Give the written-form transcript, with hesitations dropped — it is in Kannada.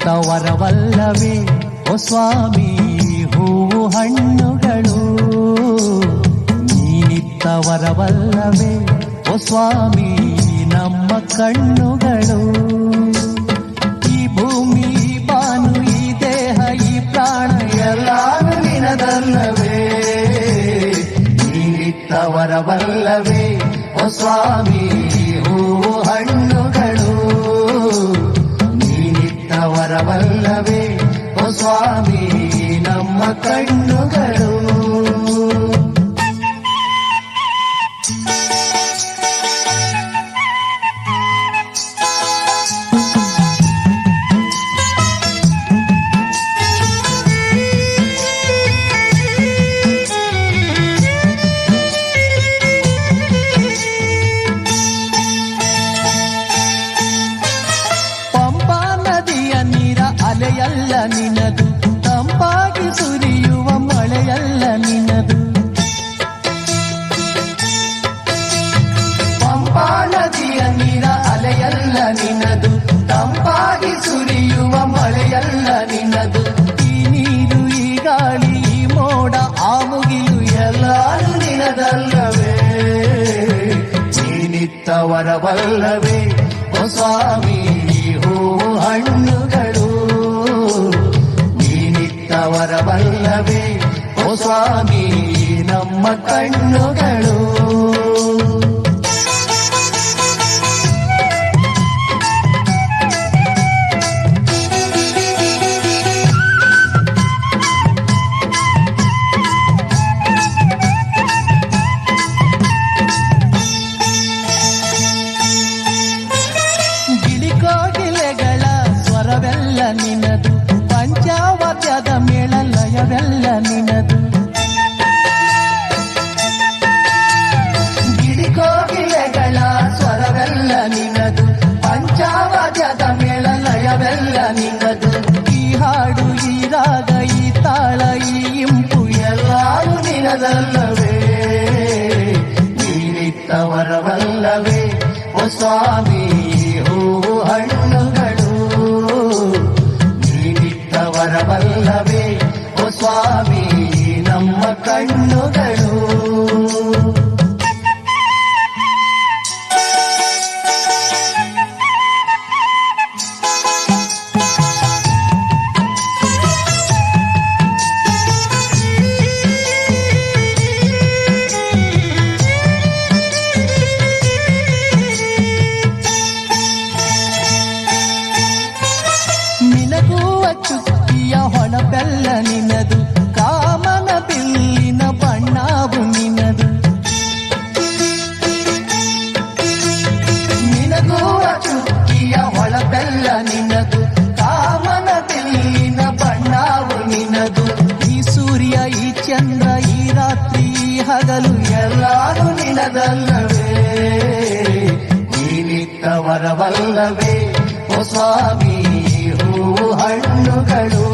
ನೀನಿತ್ತವರವಲ್ಲವೇ ಓ ಸ್ವಾಮಿ ಹೂವು ಹಣ್ಣುಗಳು. ನೀನಿತ್ತವರವಲ್ಲವೇ ಓ ಸ್ವಾಮಿ ನಮ್ಮ ಕಣ್ಣುಗಳು. ಈ ಭೂಮಿ ಈ ಬಾನು ಈ ದೇಹ ಈ ಪ್ರಾಣ ಎಲ್ಲಾನು ನಿನದಲ್ಲವೇ. ನೀನಿತ್ತವರವಲ್ಲವೇ ಓ ಸ್ವಾಮಿ ಹೂವು ಹಣ್ಣುಗಳು. ನೀನಿತ್ತವರವಲ್ಲವೇ ಓ ಸ್ವಾಮಿ ನಮ್ಮ ಕಣ್ಣುಗಳು. ಅಲೆಯಲ್ಲ ನಿನದು ತಂಪಾಗಿ ಸುರಿಯುವ ಮಳೆಯಲ್ಲ ನಿನದು. ಪಂಪಾ ನದಿಯ ನೀರ ಅಲೆಯಲ್ಲ ನಿನದು ತಂಪಾಗಿ ಸುರಿಯುವ ಮಳೆಯಲ್ಲ ನಿನದು. ಈ ನೀರು ಈ ಗಾಳಿ ಈ ಮೋಡ ಆ ಮುಗಿಲು ಎಲ್ಲಾರು ನಿನದಲ್ಲವೇ. ನೀನಿತ್ತವರವಲ್ಲವೇ ಓ ಸ್ವಾಮಿ ಹೂವು ಹಣ್ಣುಗಳು. ನೀನಿತ್ತವರವಲ್ಲವೇ ಓ ಸ್ವಾಮಿ ನಮ್ಮ ಕಣ್ಣುಗಳು. ಗಿಳಿಕೋಗಿಲೆಗಳ ಸ್ವರವೆಲ್ಲ ನಿನದು ಪಂಚಾವತ್ಯದ ಮೇಳ ಲಯವೆಲ್ಲ ನಿನದು. ಗಿಳಿಕೋಗಿಲೆಗಳ ಸ್ವರವೆಲ್ಲ ನಿನದು ಪಂಚಾವತ್ಯದ ಮೇಳ ಲಯವೆಲ್ಲ ನಿನದು. ಈ ಹಾಡು ಈ ರಾಗ ಈ ತಾಳ ಈ ಇಂಪು ಎಲ್ಲಾರು ನಿನದಲ್ಲವೇ. ನೀನಿತ್ತವರವಲ್ಲವೇ ಓ ಸ್ವಾಮಿ ಹೂವು ಹಣ್ಣುಗಳು. ನೀನಿತ್ತವರವಲ್ಲವೇ ಓ ಸ್ವಾಮಿ ನಮ್ಮ ಕಣ್ಣುಗಳು. ನಿನಗೂವ ಚುಕ್ಕಿಯ ಹೊಳಪೆಲ್ಲ ನಿನದು ಕಾಮನ ಬಿಲ್ಲಿನ ಬಣ್ಣವು ನಿನದು. ನಿನಗೂವ ಚುಕ್ಕಿಯ ಹೊಳಪೆಲ್ಲ ನಿನದು ಕಾಮನ ಬಿಲ್ಲಿನ ಬಣ್ಣವು ನಿನದು. ಈ ಸೂರ್ಯ ಈ ಚಂದ್ರ ಈ ರಾತ್ರಿ ಈ ಹಗಲು ಎಲ್ಲಾರು ನಿನದಲ್ಲವೇ. ನೀನಿತ್ತವರವಲ್ಲವೇ ಓ ಸ್ವಾಮಿ ಹೂವು ಹಣ್ಣುಗಳು.